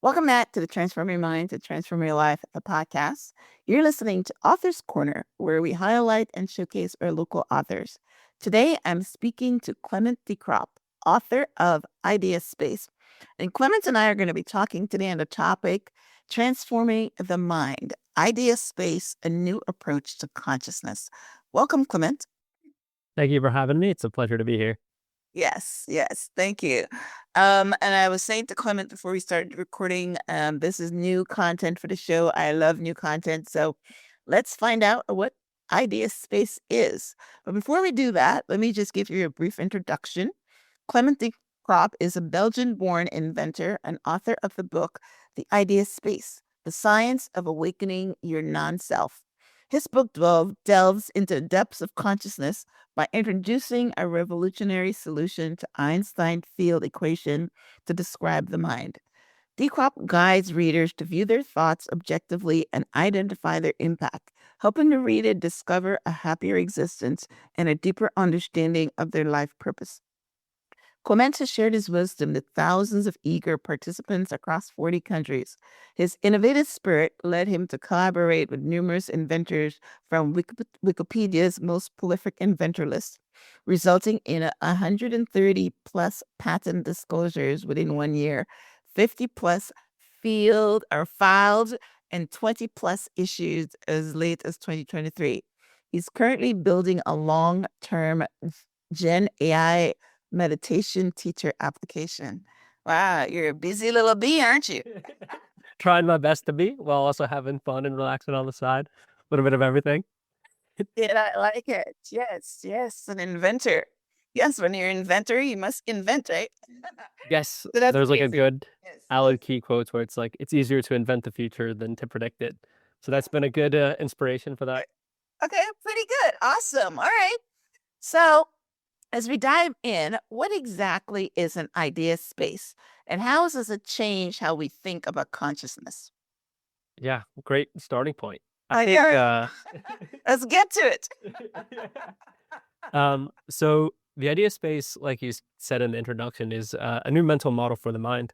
Welcome, Nhat, to the Transform Your Mind to Transform Your Life, the podcast. You're listening to Author's Corner, where we highlight and showcase our local authors. Today, I'm speaking to Clement Decrop, author of Idea Space. And Clement and I are going to be talking today on the topic Transforming the Mind, Idea Space, a New Approach to Consciousness. Welcome, Clement. Thank you for having me. It's a pleasure to be here. Yes, thank you. And I was saying to Clement before we started recording, this is new content for the show. I love new content. So let's find out what Idea Space is. But before we do that, let me just give you a brief introduction. Clement Decrop is a Belgian-born inventor and author of the book, The Idea Space, The Science of Awakening Your Non-Self. His book delves into the depths of consciousness by introducing a revolutionary solution to Einstein field equation to describe the mind. Decrop guides readers to view their thoughts objectively and identify their impact, helping the reader discover a happier existence and a deeper understanding of their life purpose. Clement has shared his wisdom to thousands of eager participants across 40 countries. His innovative spirit led him to collaborate with numerous inventors from Wikipedia's most prolific inventor list, resulting in 130 plus patent disclosures within 1 year, 50 plus filed, and 20 plus issued as late as 2023. He's currently building a long-term Gen AI meditation teacher application. Wow, you're a busy little bee, aren't you? Trying my best to be while also having fun and relaxing on the side. A little bit of everything. Yeah, I like it. Yes, an inventor. Yes, when you're an inventor, you must invent, right? Yes, So that's there's like a amazing. good Yes. Alan Key quotes where it's like, it's easier to invent the future than to predict it. So that's been a good inspiration for that. Okay, pretty good. Awesome. All right. So as we dive in, what exactly is an idea space? And how does it change how we think about consciousness? Yeah, great starting point. I I think know. Let's get to it. so the idea space, like you said in the introduction, is a new mental model for the mind.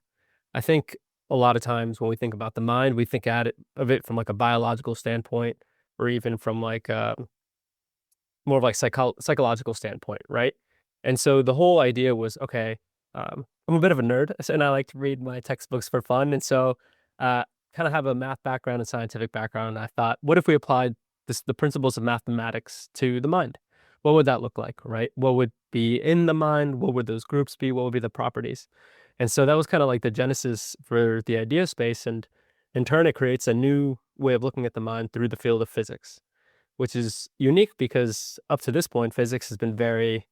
I think a lot of times when we think about the mind, we think of it from like a biological standpoint, or even from like more of like psychological standpoint, right? And so the whole idea was, okay, I'm a bit of a nerd, and I like to read my textbooks for fun, and so uh, kind of have a math background and scientific background. And I thought, what if we applied the principles of mathematics to the mind? What would that look like, right? What would be in the mind? What would those groups be? What would be the properties? And so that was kind of like the genesis for the idea space, and in turn, it creates a new way of looking at the mind through the field of physics, which is unique because up to this point, physics has been very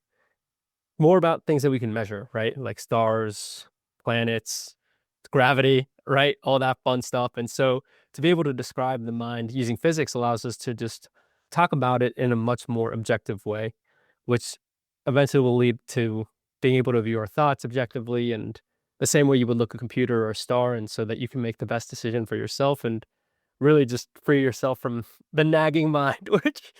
more about things that we can measure, right? Like stars, planets, gravity, right? All that fun stuff. And so to be able to describe the mind using physics allows us to just talk about it in a much more objective way, which eventually will lead to being able to view our thoughts objectively and the same way you would look at a computer or a star, and so that you can make the best decision for yourself and really just free yourself from the nagging mind, which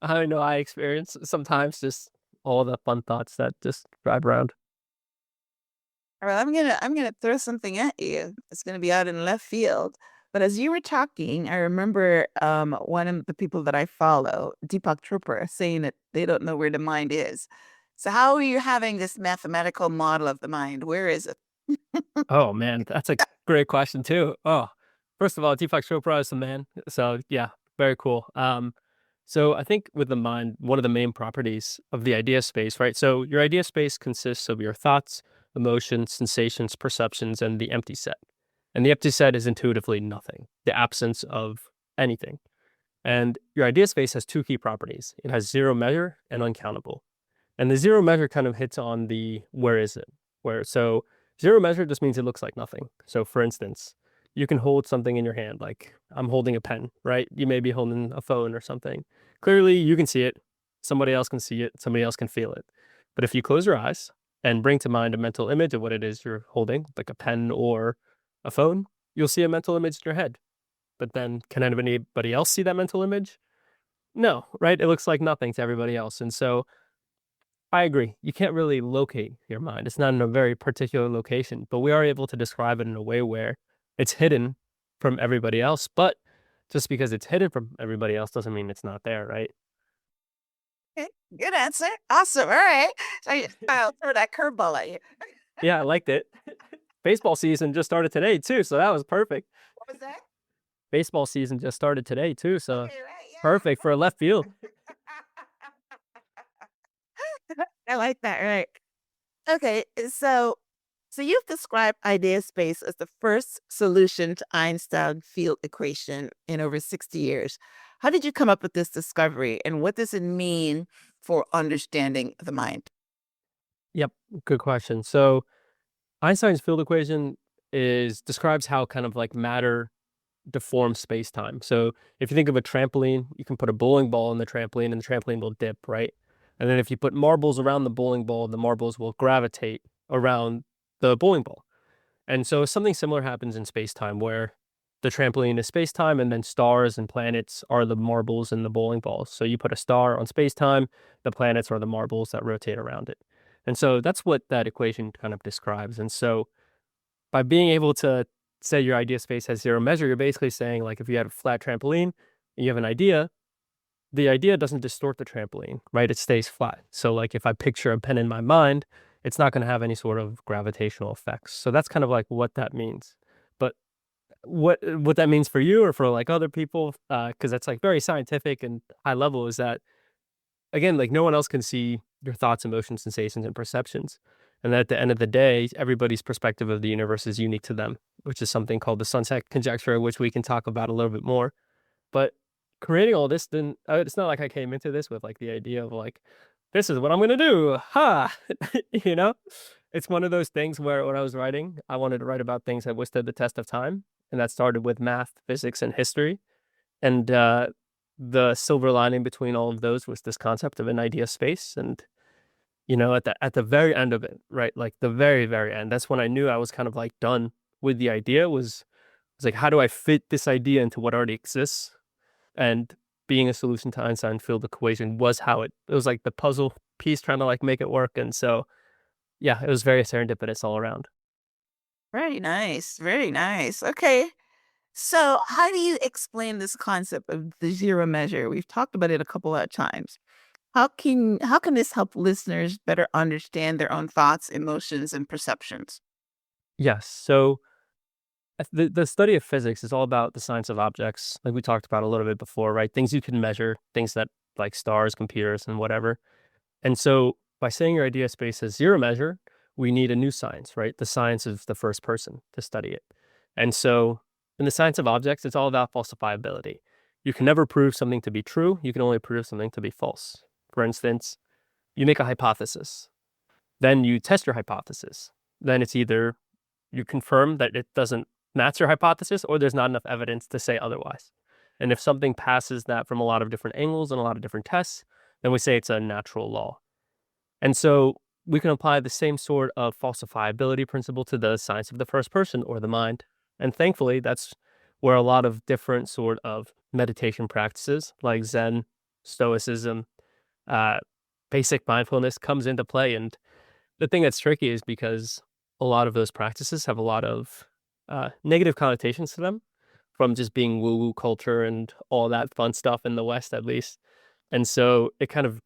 I know I experience sometimes, just all the fun thoughts that just drive around. All right, I'm gonna throw something at you. It's gonna be out in left field. But as you were talking, I remember one of the people that I follow, Deepak Chopra, saying that they don't know where the mind is. So how are you having this mathematical model of the mind? Where is it? Oh man, that's a great question too. Oh, first of all, Deepak Chopra is the man. So yeah, very cool. So I think with the mind, one of the main properties of the idea space, right? So your idea space consists of your thoughts, emotions, sensations, perceptions, and the empty set. And the empty set is intuitively nothing, the absence of anything. And your idea space has two key properties. It has zero measure and uncountable. And the zero measure kind of hits on the where is it? Where so zero measure just means it looks like nothing. So for instance, you can hold something in your hand, like I'm holding a pen, right? You may be holding a phone or something. Clearly you can see it, somebody else can see it, somebody else can feel it. But if you close your eyes and bring to mind a mental image of what it is you're holding, like a pen or a phone, you'll see a mental image in your head. But then can anybody else see that mental image? No, right? It looks like nothing to everybody else. And so I agree. You can't really locate your mind. It's not in a very particular location, but we are able to describe it in a way where It's hidden from everybody else, but just because it's hidden from everybody else doesn't mean it's not there, right? Okay, good answer. Awesome. All right. So I'll throw that curveball at you. Yeah, I liked it. Baseball season just started today too, so that was perfect. What was that? Baseball season just started today too, so Okay, right. perfect for a left field. Yeah. I like that. Right. Okay. So you've described idea space as the first solution to Einstein field equation in over 60 years. How did you come up with this discovery and what does it mean for understanding the mind? Yep, good question. So Einstein's field equation is describes how kind of like matter deforms space-time. So if you think of a trampoline, you can put a bowling ball in the trampoline and the trampoline will dip, right? And then if you put marbles around the bowling ball, the marbles will gravitate around the bowling ball. And so something similar happens in space-time where the trampoline is space-time and then stars and planets are the marbles and the bowling balls. So you put a star on space-time, the planets are the marbles that rotate around it. And so that's what that equation kind of describes. And so by being able to say your idea space has zero measure, you're basically saying like if you had a flat trampoline and you have an idea, the idea doesn't distort the trampoline, right? It stays flat. So like if I picture a pen in my mind, it's not going to have any sort of gravitational effects. So that's kind of like what that means. But what that means for you or for like other people, because that's like very scientific and high level, is that again, like no one else can see your thoughts, emotions, sensations, and perceptions. And at the end of the day, everybody's perspective of the universe is unique to them, which is something called the sunset conjecture, which we can talk about a little bit more. But creating all this, then it's not like I came into this with like the idea of like, this is what I'm gonna do. Ha! you know? It's one of those things where when I was writing, I wanted to write about things that withstood the test of time. And that started with math, physics, and history. And the silver lining between all of those was this concept of an idea space. And at the very end of it, right, like the very very end, that's when I knew I was kind of like done with the idea. Was like, how do I fit this idea into what already exists? And being a solution to Einstein field equation was how it was like the puzzle piece trying to like make it work. And so yeah, it was very serendipitous all around. Very nice. Very nice. Okay. So, how do you explain this concept of the zero measure? We've talked about it a couple of times. How can this help listeners better understand their own thoughts, emotions, and perceptions? Yes, so the study of physics is all about the science of objects, like we talked about a little bit before, right? Things you can measure, things that like stars, computers, and whatever. And so by saying your idea space has zero measure, we need a new science, right? The science of the first person to study it. And so in the science of objects, it's all about falsifiability. You can never prove something to be true. You can only prove something to be false. For instance, you make a hypothesis, then you test your hypothesis. Then it's either you confirm that it doesn't match your hypothesis or there's not enough evidence to say otherwise. And if something passes that from a lot of different angles and a lot of different tests, then we say it's a natural law. And so we can apply the same sort of falsifiability principle to the science of the first person or the mind. And thankfully, that's where a lot of different sort of meditation practices like Zen, Stoicism, uh, basic mindfulness comes into play. And the thing that's tricky is because a lot of those practices have a lot of negative connotations to them from just being woo woo culture and all that fun stuff in the West, at least. And so it kind of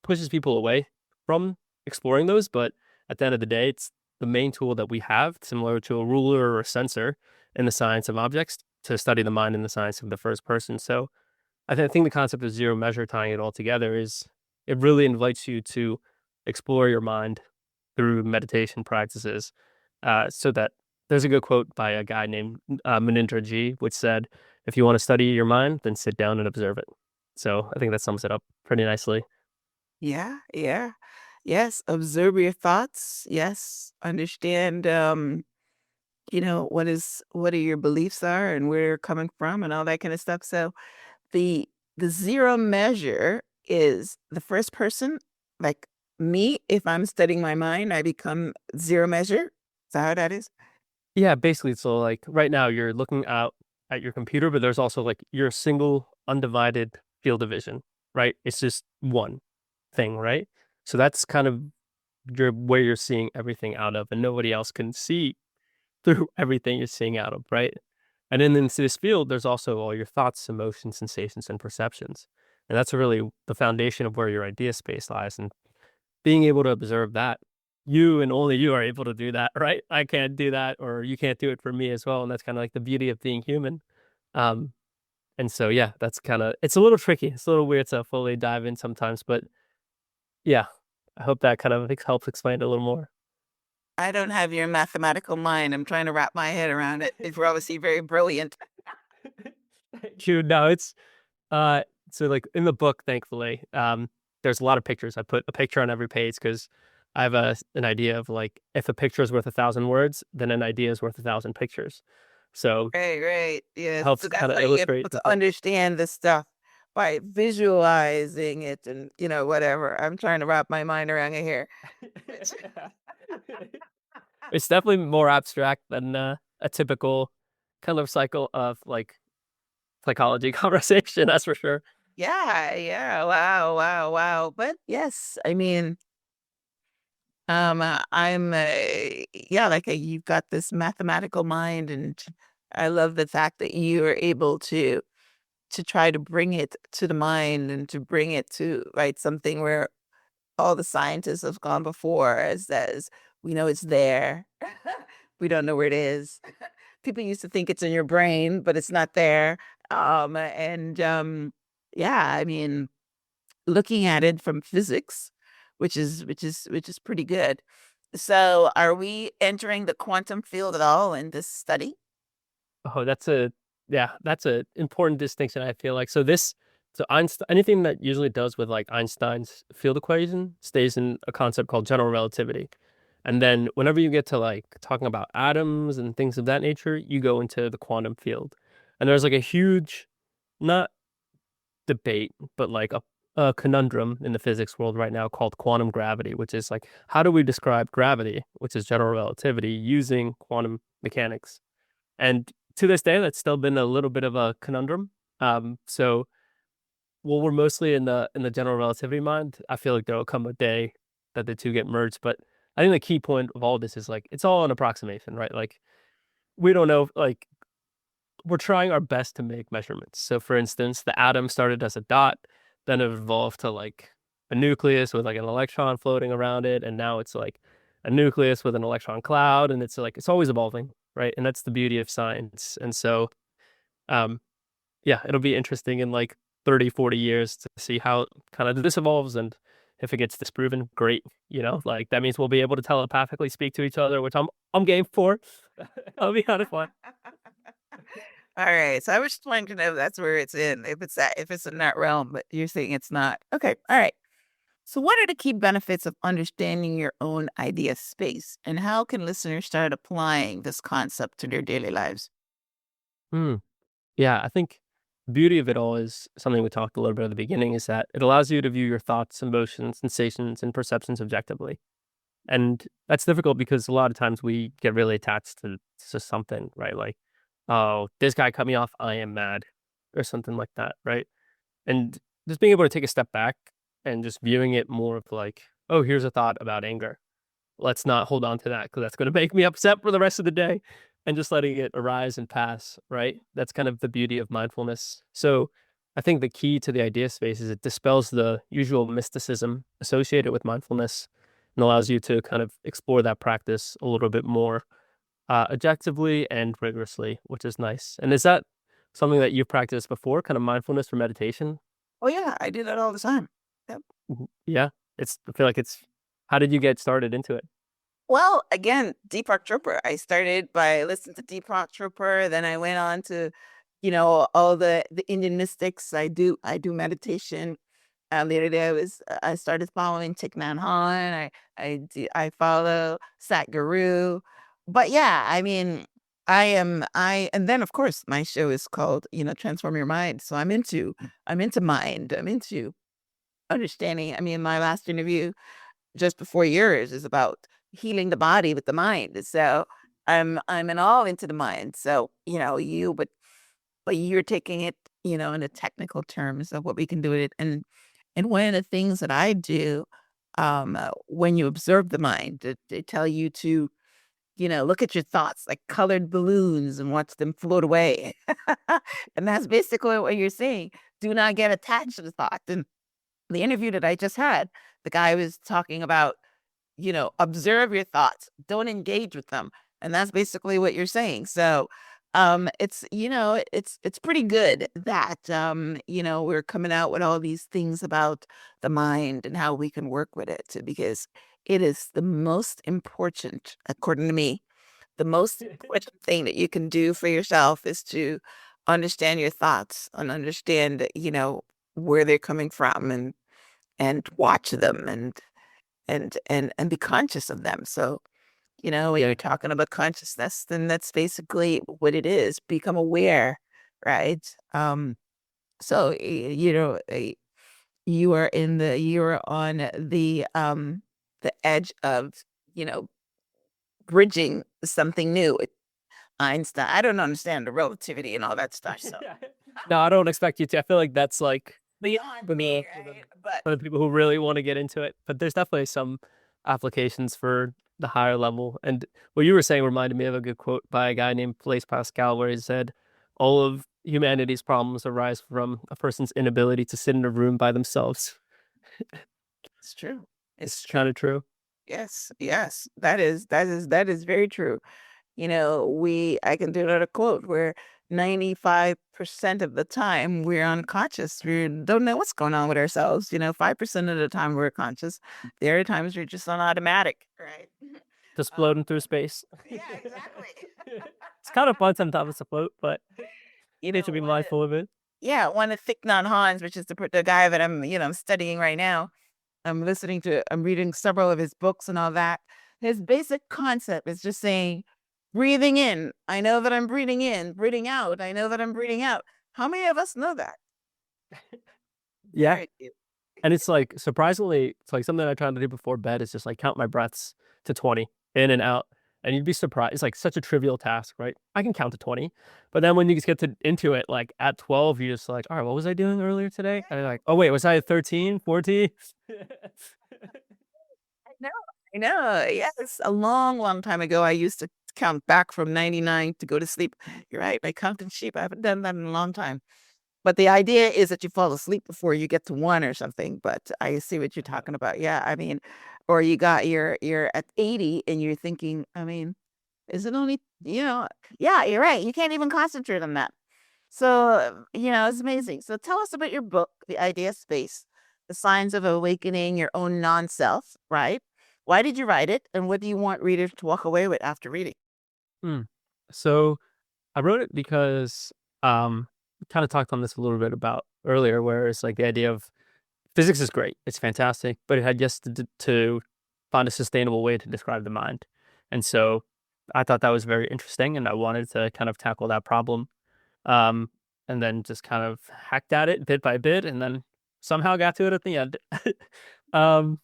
pushes people away from exploring those. But at the end of the day, it's the main tool that we have, similar to a ruler or a sensor in the science of objects, to study the mind in the science of the first person. So I think the concept of zero measure, tying it all together, is it really invites you to explore your mind through meditation practices. So that there's a good quote by a guy named Manindra G, which said, "If you want to study your mind, then sit down and observe it." So I think that sums it up pretty nicely. Yeah, yeah. Yes, observe your thoughts. Yes, understand what are your beliefs are and where you're coming from and all that kind of stuff. So, the the zero measure is the first person, like me, if I'm studying my mind, I become zero measure. Is that how that is? Yeah, basically, so like right now you're looking out at your computer, but there's also like your single undivided field of vision, right? It's just one thing, right? So that's kind of where you're seeing everything out of, and nobody else can see through everything you're seeing out of, right? And then in this field, there's also all your thoughts, emotions, sensations, and perceptions. And that's really the foundation of where your idea space lies. And being able to observe that, you and only you are able to do that, right? I can't do that, or you can't do it for me as well. And that's kind of like the beauty of being human. Um, and so, yeah, that's kind of, it's a little tricky. It's a little weird to fully dive in sometimes, but yeah, I hope that kind of helps explain it a little more. I don't have your mathematical mind. I'm trying to wrap my head around it. You're obviously very brilliant. Thank you. No, it's uh so like in the book, thankfully, there's a lot of pictures. I put a picture on every page because I have an idea of like if a picture is worth 1,000 words, then an idea is worth 1,000 pictures. So Right, right. it Yes. So helps that's kind of how you get illustrate people the to point. understand this stuff by visualizing it and, whatever. I'm trying to wrap my mind around it here. It's definitely more abstract than a typical kind of cycle of like psychology conversation, that's for sure. Yeah, yeah. Wow, wow, wow. But yes, I mean, I'm, yeah, like you've got this mathematical mind, and I love the fact that you are able to try to bring it to the mind and to bring it to right something where all the scientists have gone before says we know it's there. We don't know where it is. People used to think it's in your brain, but it's not there. And yeah, I mean, looking at it from physics, which is pretty good. So, are we entering the quantum field at all in this study? Oh, that's a important distinction, I feel like. So Einstein, anything that usually does with like Einstein's field equation stays in a concept called general relativity. And then whenever you get to like talking about atoms and things of that nature, you go into the quantum field. And there's like a huge, not debate, but like a conundrum in the physics world right now called quantum gravity, which is like, how do we describe gravity, which is general relativity, using quantum mechanics? And to this day, that's still been a little bit of a conundrum. So well, we're mostly in the general relativity mind. I feel like there will come a day that the two get merged. But I think the key point of all this is like it's all an approximation, right? Like we don't know, like we're trying our best to make measurements. So for instance, the atom started as a dot, then it evolved to like a nucleus with like an electron floating around it, and now it's like a nucleus with an electron cloud, and it's like it's always evolving, right? And that's the beauty of science. And so um yeah, it'll be interesting in like 30, 40 years to see how kind of this evolves, and if it gets disproven, great. Like that means we'll be able to telepathically speak to each other, which I'm game for. That'll be kind of fun. All right. So I was just wanting to know if that's where it's in, if it's in that realm, but you're saying it's not. Okay. All right. So what are the key benefits of understanding your own idea space, and how can listeners start applying this concept to their daily lives? Hmm. Yeah, I think the beauty of it all is something we talked a little bit at the beginning is that it allows you to view your thoughts, emotions, sensations, and perceptions objectively. And that's difficult because a lot of times we get really attached to something, right? Like, oh, this guy cut me off, I am mad, or something like that, right? And just being able to take a step back and just viewing it more of like, oh, here's a thought about anger. Let's not hold on to that because that's going to make me upset for the rest of the day, and just letting it arise and pass, right? That's kind of the beauty of mindfulness. So I think the key to the idea space is it dispels the usual mysticism associated with mindfulness and allows you to kind of explore that practice a little bit more objectively and rigorously, which is nice. And is that something that you've practiced before, kind of mindfulness or meditation? Oh yeah, I do that all the time. Yep. Mhm. Yeah, I feel like it's. How did you get started into it? Well, again, Deepak Chopra. I started by listening to Deepak Chopra, then I went on to, all the Indian mystics. I do meditation. The other day I started following Thich Nhat Hanh. I follow Satguru. But yeah, I mean, and then of course my show is called, Transform Your Mind. So I'm into mind. I'm into understanding. I mean, my last interview just before yours is about healing the body with the mind. So I'm in all into the mind. So, but you're taking it, in the technical terms of what we can do with it. And one of the things that I do, when you observe the mind, they tell you to look at your thoughts like colored balloons and watch them float away. And that's basically what you're saying. Do not get attached to the thought. And the interview that I just had, the guy was talking about, observe your thoughts, don't engage with them. And that's basically what you're saying. So it's pretty good that we're coming out with all these things about the mind and how we can work with it, because it is the most important, according to me, the most important thing that you can do for yourself is to understand your thoughts and understand, where they're coming from, and watch them, and be conscious of them. So, when you're talking about consciousness, then that's basically what it is. Become aware, right? So you are on the edge of, you know, bridging something new. Einstein, I don't understand the relativity and all that stuff. So No, I don't expect you to. I feel like that's like beyond me, right? But for the people who really want to get into it. But there's definitely some applications for the higher level. And what you were saying reminded me of a good quote by a guy named Blaise Pascal, where he said, "All of humanity's problems arise from a person's inability to sit in a room by themselves." it's true. It's It's true. kind of true. Yes, yes. That is very true. I can do another quote where 95% of the time we're unconscious. We don't know what's going on with ourselves. 5% of the time we're conscious. The other times we're just on automatic. Right. Just Um, floating through space. yeah, exactly. It's kind of fun sometimes to float, but You you need know, to be one of, mindful of it. yeah, one of Thich Nhat Hanh's, which is the guy that I'm studying right now. I'm reading several of his books and all that. His basic concept is just saying, breathing in, I know that I'm breathing in, breathing out, I know that I'm breathing out. How many of us know that? Yeah. Very few. And it's like surprisingly, it's like something I try to do before bed is just like count my breaths to 20 in and out. And you'd be surprised. It's like such a trivial task, right? I can count to 20. But then when you just get into it, like at 12, you're just like, all right, what was I doing earlier today? And you're like, oh, wait, was I at 13, 14? I know. I know. Yes. A long, long time ago, I used to count back from 99 to go to sleep. You're right. I counted sheep. I haven't done that in a long time. But the idea is that you fall asleep before you get to one or something. But I see what you're talking about. Yeah. I mean, or you're at 80 and you're thinking, I mean, is it only, yeah, you're right. You can't even concentrate on that. So, it's amazing. So tell us about your book, The Idea Space, The Signs of Awakening Your Own Non-Self, right? Why did you write it? And what do you want readers to walk away with after reading? Hmm. So I wrote it because kind of talked on this a little bit about earlier, where it's like the idea of physics is great. It's fantastic, but it had just to find a sustainable way to describe the mind. And so I thought that was very interesting, and I wanted to kind of tackle that problem. Um, and then just kind of hacked at it bit by bit, and then somehow got to it at the end. um,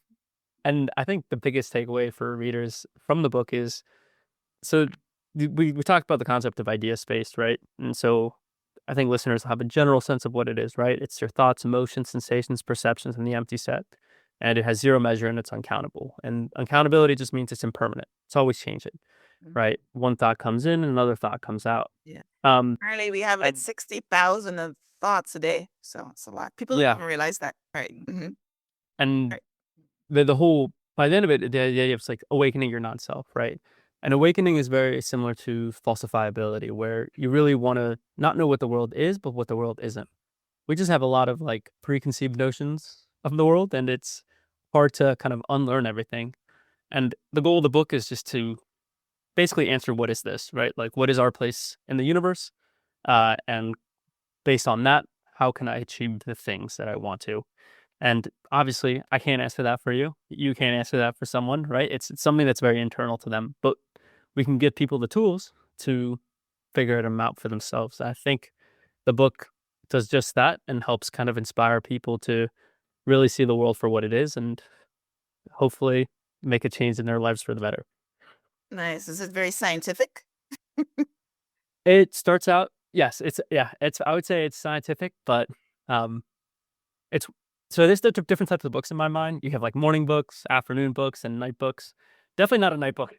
and I think the biggest takeaway for readers from the book is so we talked about the concept of idea space, right? And so I think listeners have a general sense of what it is, right? It's your thoughts, emotions, sensations, perceptions, and the empty set. And it has zero measure and it's uncountable. And uncountability just means it's impermanent. It's always changing, Mhm. right? One thought comes in and another thought comes out. Yeah. Um, Apparently, we have like and 60,000 of thoughts a day. So it's a lot. People don't yeah, even realize that. Right. and Right. the whole by the end of it, the idea of like awakening your non-self, right? And awakening is very similar to falsifiability, where you really want to not know what the world is, but what the world isn't. We just have a lot of like preconceived notions of the world, and it's hard to kind of unlearn everything. And the goal of the book is just to basically answer what is this, right? Like, what is our place in the universe? And based on that, how can I achieve the things that I want to? And obviously, I can't answer that for you. You can't answer that for someone, right? It's something that's very internal to them, but we can give people the tools to figure them out for themselves. I think the book does just that and helps kind of inspire people to really see the world for what it is and hopefully make a change in their lives for the better. Nice. This is very scientific. It starts out, yes, it's I would say it's scientific, but um it's so there's different types of books in my mind. You have like morning books, afternoon books, and night books. Definitely not a night book.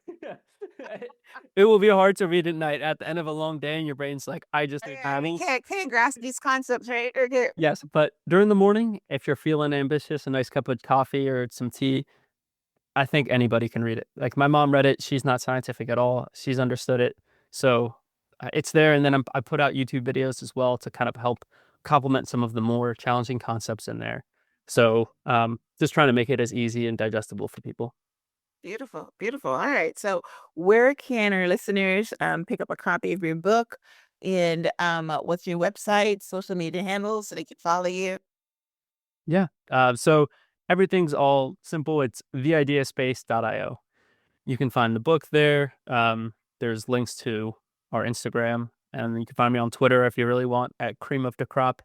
It will be hard to read at night at the end of a long day, and your brain's like, I just need Yeah, you panels. can't grasp these concepts, right? Okay. Yes, but during the morning, if you're feeling ambitious, a nice cup of coffee or some tea, I think anybody can read it. Like my mom read it. She's not scientific at all. She's understood it. So it's there. And then I put out YouTube videos as well to kind of help complement some of the more challenging concepts in there. So just trying to make it as easy and digestible for people. Beautiful, beautiful. All right. So, where can our listeners pick up a copy of your book? And what's your website, social media handles, so they can follow you? Yeah. So everything's all simple. It's theideaspace.io. You can find the book there. There's links to our Instagram, and you can find me on Twitter if you really want at Cream of Decrop.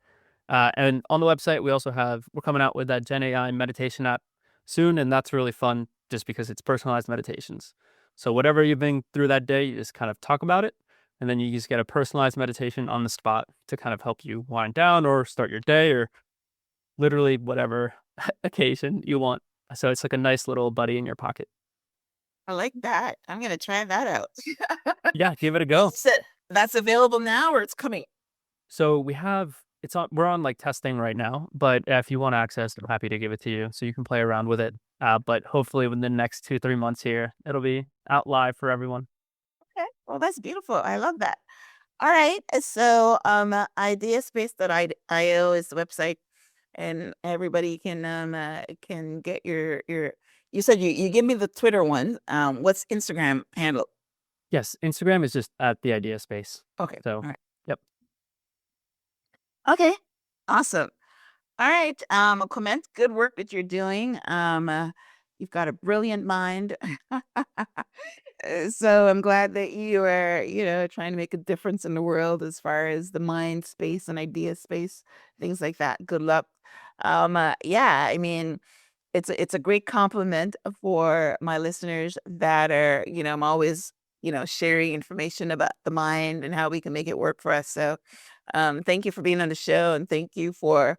And on the website, we're coming out with that Gen AI meditation app soon, and that's really fun just because it's personalized meditations. So whatever you've been through that day, you just kind of talk about it, and then you just get a personalized meditation on the spot to kind of help you wind down or start your day or literally whatever occasion you want. So it's like a nice little buddy in your pocket. I like that. I'm gonna try that out. Yeah, give it a go. So that's available now, or it's coming? So we're on like testing right now, but if you want access, I'm happy to give it to you so you can play around with it. But hopefully within the next 2, 3 months here, it'll be out live for everyone. Okay. Well, that's beautiful. I love that. All right. So, ideaspace.io is the website, and everybody can get your. You said you give me the Twitter one. What's Instagram handle? Yes, Instagram is just at the idea space. Okay. So All right. yep. Okay. Awesome. All right. Clement, good work that you're doing. You've got a brilliant mind. So I'm glad that you are, trying to make a difference in the world as far as the mind space and idea space, things like that. Good luck. Yeah, I mean, it's a great compliment for my listeners that are, I'm always, sharing information about the mind and how we can make it work for us. So, thank you for being on the show, and thank you for,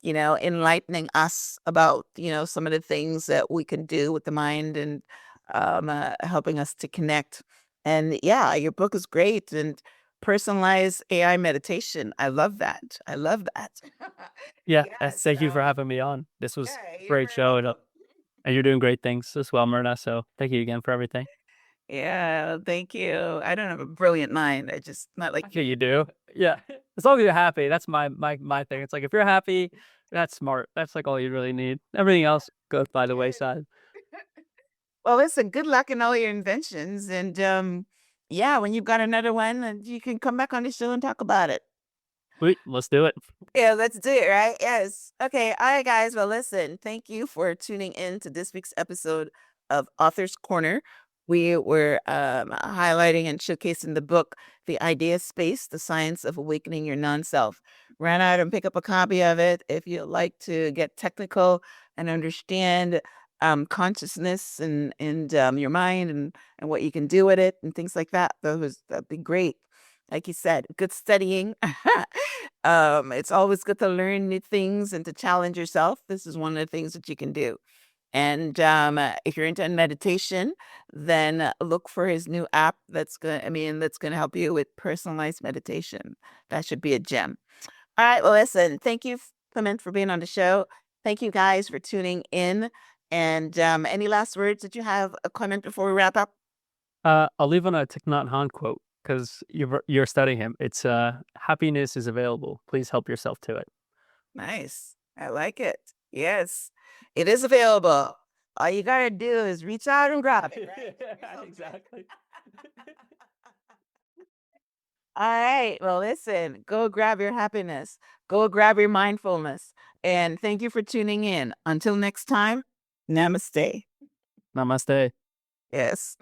enlightening us about, some of the things that we can do with the mind, and helping us to connect. And yeah, your book is great, and personalized AI meditation. I love that. I love that. Yeah, Yes. thank you for having me on. This was Yeah, a you're great very show, welcome. and you're doing great things as well, Myrna. So thank you again for everything. Yeah, thank you. I don't have a brilliant mind. I just not like Yeah, you do. Yeah. As long as you're happy, that's my thing. It's like if you're happy, that's smart. That's like all you really need. Everything else goes by the wayside. well, listen, good luck in all your inventions. And yeah, when you've got another one, you can come back on the show and talk about it. Sweet, let's do it. Yeah, let's do it, right? Yes. Okay. All right, guys. Well, listen, thank you for tuning in to this week's episode of Author's Corner. We were highlighting and showcasing the book, The Idea Space, The Science of Awakening Your Non-Self. Run out and pick up a copy of it if you'd like to get technical and understand consciousness and your mind, and what you can do with it and things like that. That'd be great. Like you said, good studying. It's always good to learn new things and to challenge yourself. This is one of the things that you can do. And if you're into meditation, then look for his new app that's gonna help you with personalized meditation. That should be a gem. All right, well, listen, thank you, Clement, for being on the show. Thank you guys for tuning in. And any last words that you have, Clement, before we wrap up? I'll leave on a Thich Nhat Hanh quote because you're studying him. It's happiness is available. Please help yourself to it. Nice. I like it. Yes, it is available. All you gotta do is reach out and grab it, right? Exactly. All right. Well, listen, go grab your happiness. Go grab your mindfulness. And thank you for tuning in. Until next time, namaste. Namaste. Yes.